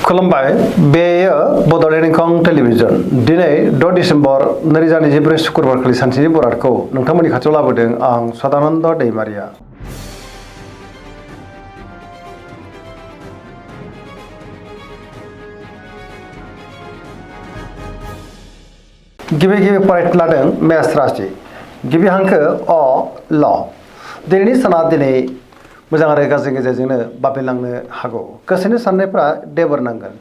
खुलुमबाय बेयो बड'लेण्ड इंखं टेलिभिजन दिनै 6 डिसेम्बर 2024 शुक्रबारखालि सानसेनि बरादखौ नोंथांमोननि खाथियाव लाबोदों आं सदानन्द दैमारिया। गिबि फरायनो लादों मेष राशि गिबि हांखो अ ल दिनैनि साना दिनै मोजां आरो गाज्रि गेजेरजोंनो बाबेनलांनो हागौ। गोसोनि साननायफ्रा देबोर नांगोन।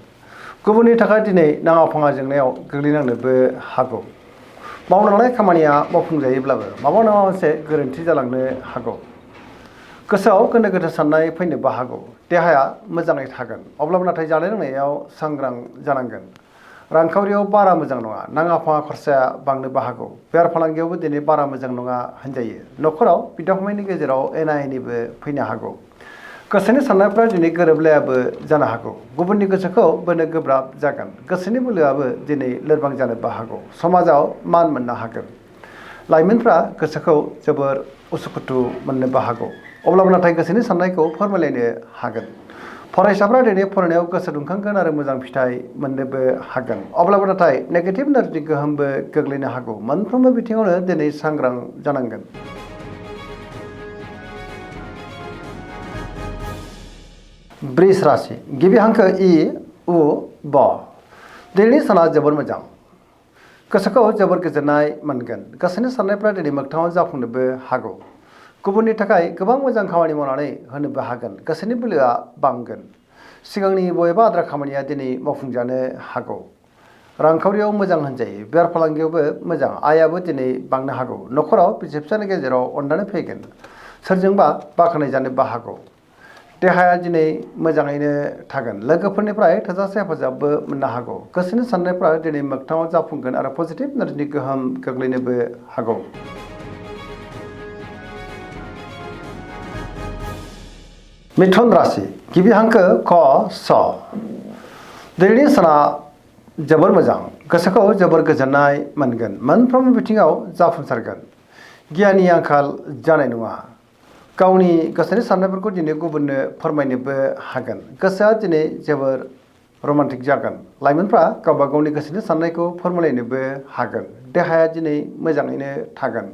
गुबुननि थाखाय दिनै नाङा फाङा जेंनायाव गोग्लैनांनोबो हागौ। मावनो लानाय खामानिया मावफुंजायोब्लाबो माबा नङा मोनसे गोरोन्थि जालांनो हागौ। गोसोआव गोनो गोथो साननाय फैनोबो हागौ। देहाया मोजाङै थागोन, अब्लाबो नाथाय जानाय लोंनायाव सांग्रां जानांगोन। रांखावरियाव बारा मोजां नङा, नाङा फाङा खरसाया बांनोबो हागौ। बेफार फालांगियावबो दिनै बारा मोजां नङा होनजायो। न'खराव बिदा फंबायनि गेजेराव एना एनिबो फैनो हागौ। गोसोनि साननायफ्रा दिनै गोरोबलायाबो जानो हागौ। गुबुननि गोसोखौ बोनो गोब्राब जागोन। गोसोनि बोलोआबो दिनै लोरबां जानोबो हागौ। समाजाव मान मोननो हागोन। लाइमोनफ्रा गोसोखौ जोबोर उसुखुथु मोननोबो हागौ। अब्लाबो नाथाय गोसोनि साननायखौ फोरमायलायनो हागोन। फरायसाफ्रा दिनै फरायनायाव गोसो दुंखांगोन आरो मोजां फिथाइ मोननोबो हागोन। अब्लाबो नाथाय नेगेटिभ एनार्जि गोहोमबो गोग्लैनो हागौ। मोनफ्रोमबो बिथिङावनो दिनै सांग्रां जानांगोन। वृष राशि गिबि हांखो इ उ ब दिनैनि साना जोबोर मोजां। गोसोखौ जोबोर गोजोननाय मोनगोन। गोसोनि साननायफ्रा दिनै मोगथाङाव जाफुंनोबो हागौ। गुबुननि थाखाय गोबां मोजां खामानि मावनानै होनोबो हागोन। गोसोनि बोलोआ बांगोन। सिगांनि बबेबा आद्रा खामानिया दिनै मावफुंजानो हागौ। रांखावरियाव मोजां होनजायो। बेफार फालांगियावबो मोजां, आयाबो दिनै बांनो हागौ। न'खराव बिसि फिसानि गेजेराव अननानै फैगोन। सोरजोंबा बाख्नाय जानोबो हागौ। देहाया दिनै मोजाङैनो थागोन। लोगोफोरनिफ्राय थोजासे हेफाजाबबो मोननो हागौ। गोसोनि साननायफ्रा दिनै मोगथाङाव जाफुंगोन आरो पजिटिभ एनार्जिनि गोहोम गोग्लैनोबो हागौ। मिथुन राशि गिबि हांखो क स दिनैनि साना जोबोर मोजां। गोसोखौ जोबोर गोजोननाय मोनगोन। मोनफ्रोमबो बिथिङाव जाफुंसारगोन। गियाननि आंखाल जानाय नङा। गावनि गोसोनि साननायफोरखौ दिनै गुबुननो फोरमायनोबो हागोन। गोसोआ दिनै जोबोर रमान्टिक जागोन। लाइमोनफ्रा गावबा गावनि गोसोनि साननायखौ फोरमायलायनोबो हागोन। देहाया दिनै मोजाङैनो थागोन।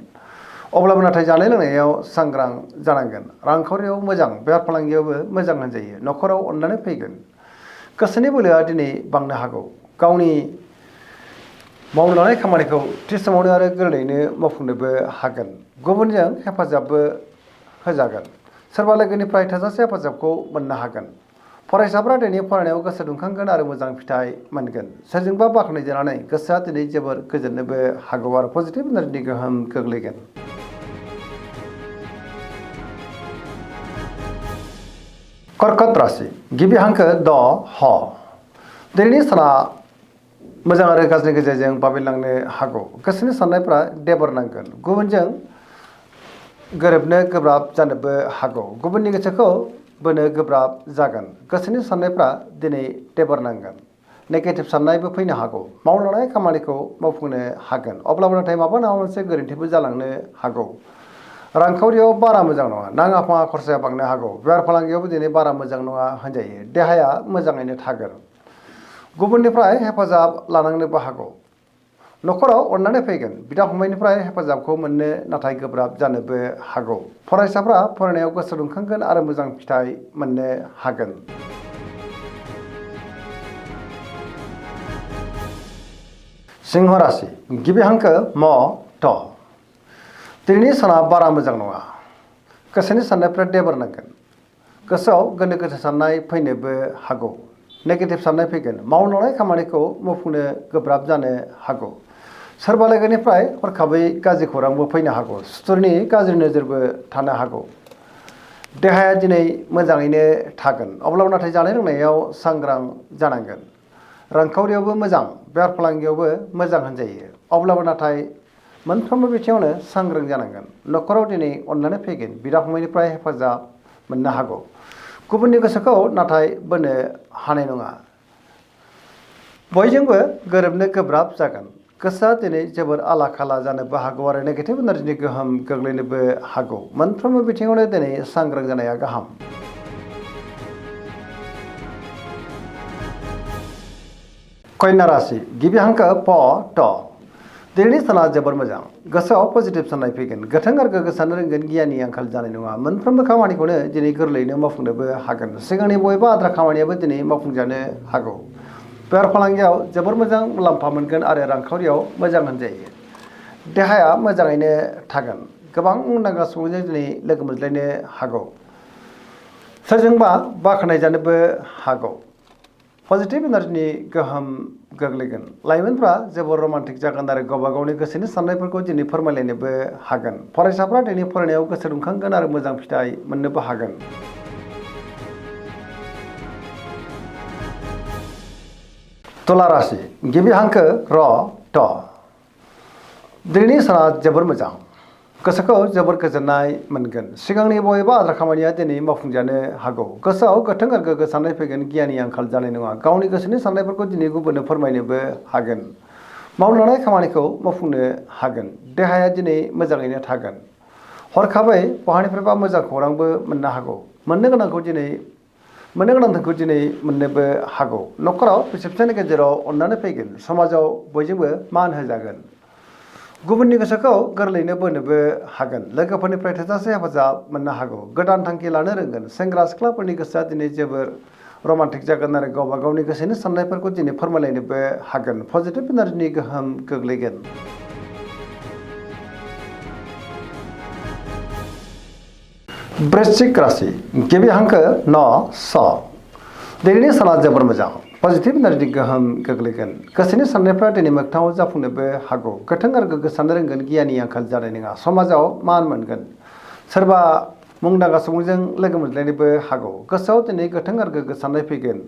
अब्लाबो नाथाय जानाय लोंनायाव सांग्रां जानांगोन। रांखावरियाव मोजां, बेफार फालांगियावबो मोजां होनजायो। न'खराव अननानै फैगोन। गोसोनि बोलोआ दिनै बांनो हागौ। गावनि मावनो लानाय खामानिखौ थि समावनो आरो गोरलैयैनो मावफुंनोबो हागोन। गुबुनजों हेफाजाबबो होजागोन। सोरबा लोगोनिफ्राय थोजासे हेफाजाबखौ मोननो हागोन। फरायसाफ्रा दिनै फरायनायाव गोसो दुंखांगोन आरो मोजां फिथाइ मोनगोन। सोरजोंबा बाख्नायजानानै गोसोआ दिनै जोबोर गोजोननोबो हागौ आरो पजिटिभ एनार्जिनि गोहोम गोग्लैगोन। कर्कट राशि गिबि हांखो द ह दिनैनि साना मोजां आरो गाज्रिनि गेजेरजों बाबेनलांनो हागौ। गोसोनि साननायफ्रा देबोर नांगोन। गुबुनजों गोरोबनो गोब्राब जानोबो हागौ। गुबुननि गोसोखौ बोनो गोब्राब जागोन। गोसोनि साननायफ्रा दिनै देबोर नांगोन। नेगेटिभ साननायबो फैनो हागौ। मावनो लानाय खामानिखौ मावफुंनो हागोन। अब्लाबो नाथाय माबा नङा मोनसे गोरोन्थिबो जालांनो हागौ। रांखावरियाव बारा मोजां नङा, नाङा फाङा खरसाया बांनो हागौ। बेफार फालांगियावबो दिनै बारा मोजां नङा होनजायो। देहाया मोजाङैनो थागोन। गुबुननिफ्राय हेफाजाब लानांनोबो हागौ। न'खराव अननानै फैगोन। बिदा फंबायनिफ्राय हेफाजाबखौ मोननो नाथाय गोब्राब जानोबो हागौ। फरायसाफ्रा फरायनायाव गोसो दुंखांगोन आरो मोजां फिथाइ मोननो हागोन। सिंह राशि गिबि हांखो म थ दिनैनि साना बारा मोजां नङा। गोसोनि साननायफ्रा देबोर नांगोन। गोसोआव गोनो गोथो साननाय फैनोबो हागौ। नेगेटिभ साननाय फैगोन। मावनो लानाय खामानिखौ मावफुंनो गोब्राब जानो हागौ। सोरबा लोगोनिफ्राय हरखाबै गाज्रि खौरांबो फैनो हागौ। सुथुरनि गाज्रि नोजोरबो थानो हागौ। देहाया दिनै मोजाङैनो थागोन। अब्लाबो नाथाय जानाय लोंनायाव सांग्रां जानांगोन। रांखावरियावबो मोजां, बेफार फालांगियावबो मोजां होनजायो। अब्लाबो नाथाय मोनफ्रोमबो बिथिङावनो सांग्रां जानांगोन। न'खराव दिनै अननानै फैगोन। बिदा फंबायनिफ्राय हेफाजाब मोननो हागौ। गुबुननि गोसोखौ नाथाय बोनो हानाय नङा। बयजोंबो गोरोबनो गोब्राब जागोन। गोसोआ दिनै जोबोर आला खाला जानोबो हागौ आरो नेगेटिभ एनार्जिनि गोहोम गोग्लैनोबो हागौ। मोनफ्रोमबो बिथिङावनो दिनै सांग्रां जानाया गाहाम। कन्या राशि गिबि हांखो प ट दिनैनि साना जोबोर मोजां गोसोआव पजिटिभ साननाय फैगोन गोथों आरो गोग्गो साननो रोंगोन गियाननि आंखाल जानाय नङा मोनफ्रोमबो खामानिखौनो दिनै गोरलैयैनो मावफुंनोबो हागोन सिगांनि बबेबा आद्रा खामानियाबो दिनै मावफुंजानो हागौ बेफार फालांगियाव जोबोर मोजां मुलाम्फा मोनगोन आरो रांखावरियाव मोजां होनजायो देहाया मोजाङैनो थागोन गोबां मुंदांखा सुबुंजों दिनै लोगो मोनज्लायनो हागौ सोरजोंबा बाख्नायजानोबो हागौ पजिटिभ एनार्जिनि गोहोम गोग्लैगोन लाइमोनफ्रा जोबोर रमान्टिक जागोन आरो गावबा गावनि गोसोनि साननायफोरखौ दिनै फोरमायलायनोबो हागोन फरायसाफ्रा दिनै फरायनायाव गोसो दुंखांगोन आरो मोजां फिथाइ मोननोबो हागोन तुला राशि गिबि हांखो र ट दिनैनि साना जोबोर मोजां गोसोखौ जोबोर गोजोननाय मोनगोन सिगांनि बबेबा आद्रा खामानिया दिनै मावफुंजानो हागौ गोसोआव गोथों आरो गोग्गो साननाय फैगोन गियाननि आंखाल जानाय नङा गावनि गोसोनि साननायफोरखौ दिनै गुबुननो फोरमायनोबो हागोन मावनो लानाय खामानिखौ मावफुंनो हागोन देहाया दिनै मोजाङैनो थागोन हरखाबै बहानिफ्रायबा मोजां खौरांबो मोननो हागौ मोननो गोनांखौ दिनै मोननोबो हागौ न'खराव बिसि फिसायनि गेजेराव अननानै फैगोन समाजाव बयजोंबो मान होजागोन गुबुननि गोसोखौ गोरलैयैनो बोनोबो हागोन लोगोफोरनिफ्राय थोजासे हेफाजाब मोननो हागौ गोदान थांखि लानो रोंगोन सेंग्रा सिख्लाफोरनि गोसोआ दिनै जोबोर रमान्टिक जागोन आरो गावबा गावनि गोसोनि साननायफोरखौ दिनै फोरमायलायनोबो हागोन पजिटिभ एनार्जिनि गोहोम गोग्लैगोन वृश्चिक राशि गिबि हांखो न स दिनैनि साना जोबोर मोजां पजिटिभ एनार्जिनि गोहोम गोग्लैगोन गोसोनि साननायफ्रा दिनै मोगथाङाव जाफुंनोबो हागौ गोथों आरो गोग्गो साननो रोंगोन गियाननि आंखाल जानाय नङा समाजाव मान मोनगोन सोरबा मुंदांखा सुबुंजों लोगो मोनज्लायनोबो हागौ गोसोआव दिनै गोथों आरो गोग्गो साननाय फैगोन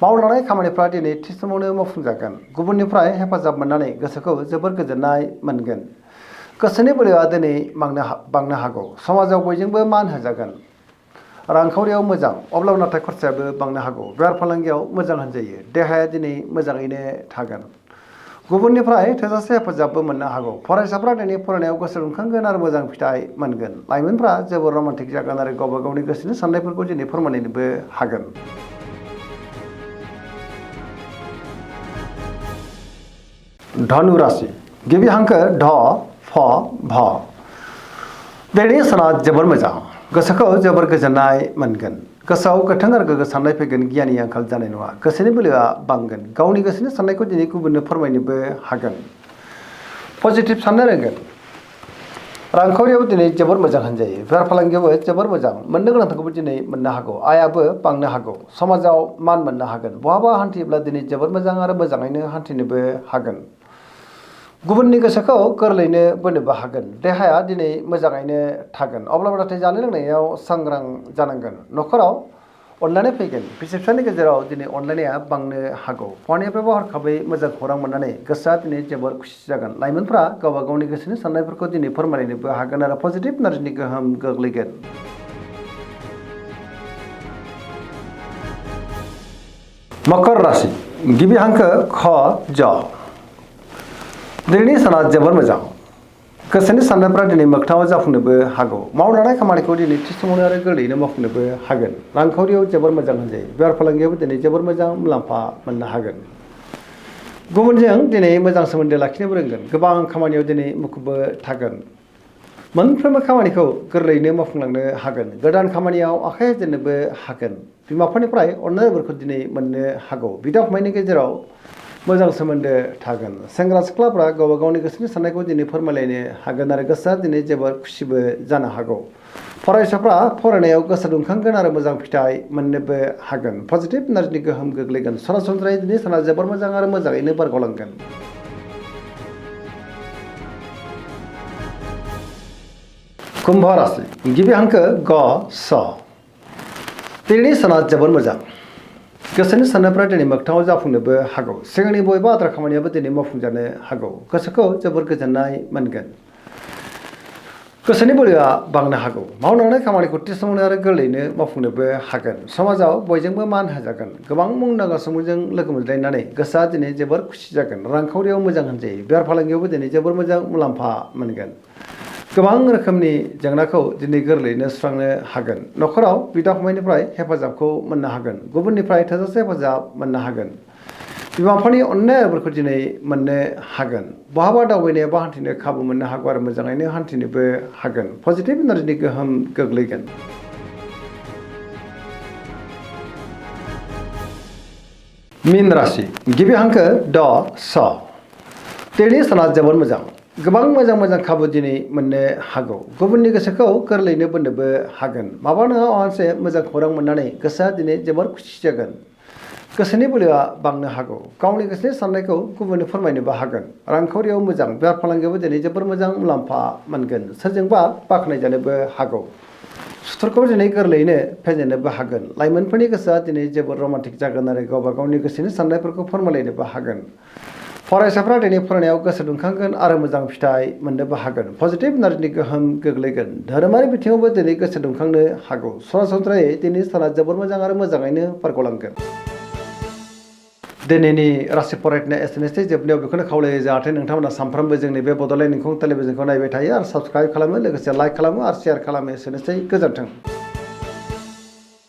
मावनो लानाय खामानिफ्रा दिनै थि समावनो मावफुंजागोन गुबुननिफ्राय हेफाजाब मोननानै गोसोखौ जोबोर गोजोननाय मोनगोन गोसोनि बोलोआ दिनै बांनो हागौ समाजाव बयजोंबो मान होजागोन रांखावरियाव मोजां अब्लाबो नाथाय खरसायाबो बांनो हागौ बेफार फालांगियाव मोजां होनजायो देहाया दिनै मोजाङैनो थागोन गुबुननिफ्राय थोजासे हेफाजाबबो मोननो हागौ फरायसाफ्रा दिनै फरायनायाव गोसो दुंखांगोन आरो मोजां फिथाइ मोनगोन लाइमोनफ्रा जोबोर रमान्टिक जागोन आरो गावबा गावनि गोसोनि साननायफोरखौ दिनै फोरमायनोबो हागोन धनु राशि गिबि हांखो ढ फ भ दिनैनि साना जोबोर मोजां गोसोखौ जोबोर गोजोननाय मोनगोन गोसोआव गोथों आरो गोग्गो साननाय फैगोन गियाननि आंखाल जानाय नङा गोसोनि बोलोआ बांगोन गावनि गोसोनि साननायखौ दिनै गुबुननो फोरमायनोबो हागोन पजिटिभ साननो रोंगोन रांखावरियाव दिनै जोबोर मोजां होनजायो बेफार फालांगियावबो जोबोर मोजां मोननो गोनांखौबो दिनै मोननो हागौ आयाबो बांनो हागौ समाजाव मान मोननो हागोन बहाबा हान्थियोब्ला दिनै जोबोर मोजां आरो मोजाङैनो हान्थिनोबो हागोन गुबुननि गोसोखौ गोरलैयैनो बोनोबो हागोन देहाया दिनै मोजाङैनो थागोन अब्लाबो नाथाय जानाय लोंनायाव सांग्रां जानांगोन न'खराव अनलायनाय फैगोन बिसि फिसायनि गेजेराव दिनै अनलायनाया बांनो हागौ बहानिफ्रायबा हरखाबै मोजां खौरां मोननानै गोसोआ दिनै जोबोर खुसि जागोन लाइमोनफ्रा गावबा गावनि गोसोनि साननायफोरखौ दिनै फोरमायनोबो हागोन आरो पजिटिभ एनार्जिनि गोहोम गोग्लैगोन मकर राशि गिबि हांखो ख ज दिनैनि साना जोबोर मोजां गोसोनि साननायफ्रा दिनै मोगथाङाव जाफुंनोबो हागौ मावनो लानाय खामानिखौ दिनै थि समावनो आरो गोरलैयैनो मावफुंनोबो हागोन रांखावरियाव जोबोर मोजां होनजायो बेफार फालांगियावबो दिनै जोबोर मोजां मुलाम्फा मोननो हागोन गुबुनजों दिनै मोजां सोमोन्दो लाखिनोबो रोंगोन गोबां खामानियाव दिनै मुखुबबो थागोन मोनफ्रोमबो खामानिखौ गोरलैयैनो मावफुंलांनो हागोन गोदान खामानियाव आखाइ होजेननोबो हागोन बिमाफोरनिफ्राय अननायफोरखौ दिनै मोननो हागौ बिदा फंबायनि गेजेराव मोजां सोमोन्दो थागोन सेंग्रा सिख्लाफ्रा गावबा गावनि गोसोनि साननायखौ दिनै फोरमायलायनो हागोन आरो गोसोआ दिनै जोबोर खुसिबो जानो हागौ फरायसाफ्रा फरायनायाव गोसो दुंखांगोन आरो मोजां फिथाइ मोननोबो हागोन पजिटिभ एनार्जिनि गोहोम गोग्लैगोन सरासनस्रायै दिनै साना जोबोर मोजां आरो मोजाङैनो बारग'लांगोन कुम्भ राशि गिबि हांखो ग स दिनैनि साना जोबोर मोजां गोसोनि साननायफ्रा दिनै मोगथाङाव जाफुंनोबो हागौ सिगांनि बबेबा आद्रा खामानियाबो दिनै मावफुंजानो हागौ गोसोखौ जोबोर गोजोननाय मोनगोन गोसोनि बोलोआ बांनो हागौ मावनो लानाय खामानिखौ थि समावनो आरो गोरलैयैनो मावफुंनोबो हागोन समाजाव बयजोंबो मान होजागोन गोबां मुंदांखा सुबुंजों लोगो मोनज्लायनानै गोसोआ दिनै जोबोर खुसि जागोन रांखावरियाव मोजां होनजायो बेफार फालांगियावबो दिनै जोबोर मोजां मुलाम्फा मोनगोन गोबां रोखोमनि जेंनाखौ दिनै गोरलैयैनो सुस्रांनो हागोन न'खराव बिदा फंबायनिफ्राय हेफाजाबखौ मोननो हागोन गुबुननिफ्राय थोजासे हेफाजाब मोननो हागोन बिमा बिफानि अननायफोरखौ दिनै मोननो हागोन बहाबा दावबायनो बा हान्थिनो खाबु मोननो हागौ आरो मोजाङैनो हान्थिनोबो हागोन पजिटिभ एनार्जिनि गोहोम गोग्लैगोन। मीन राशि गिबि हांखो ड स दिनैनि साना जोबोद मोजां गोबां मोजां मोजां खाबु दिनै मोननो हागौ गुबुननि गोसोखौ गोरलैयैनो बोनोबो हागोन माबा नङा माबा मोनसे मोजां खौरां मोननानै गोसोआ दिनै जोबोर खुसि जागोन गोसोनि बोलोआ बांनो हागौ गावनि गोसोनि साननायखौ गुबुननो फोरमायनोबो हागोन रांखावरियाव मोजां बेफार फालांगियावबो दिनै जोबोर मोजां मुलाम्फा मोनगोन सोरजोंबा बाख्नायजानोबो हागौ सुथुरखौ दिनै गोरलैयैनो फेजेननोबो हागोन लाइमोनफोरनि गोसोआ दिनै जोबोर रमान्टिक जागोन आरो गावबा गावनि गोसोनि साननायफोरखौ फोरमायलायनोबो हागोन फरायसाफ्रा दिनै फरायनायाव गोसो दुंखांगोन आरो मोजां फिथाइ मोननोबो हागोन पजिटिभ एनार्जिनि गोहोम गोग्लैगोन धोरोमारि बिथिङावबो दिनै गोसो दुंखांनो हागौ सरासनस्रायै दिनै साना जोबोर मोजां आरो मोजाङैनो बारग'लांगोन। दिनैनि राशि फरायनाय एसेनोसै जोबनायाव बेखौनो खावलायो जाहाथे नोंथांमोना सानफ्रोमबो जोंनि बे बड'लेण्ड इंखं टेलिभिजनखौ नायबाय थायो आरो साबस्क्राइब खालामो लोगोसे लाइक खालामो आरो शेयार खालामो एसेनोसै गोजोन्थों।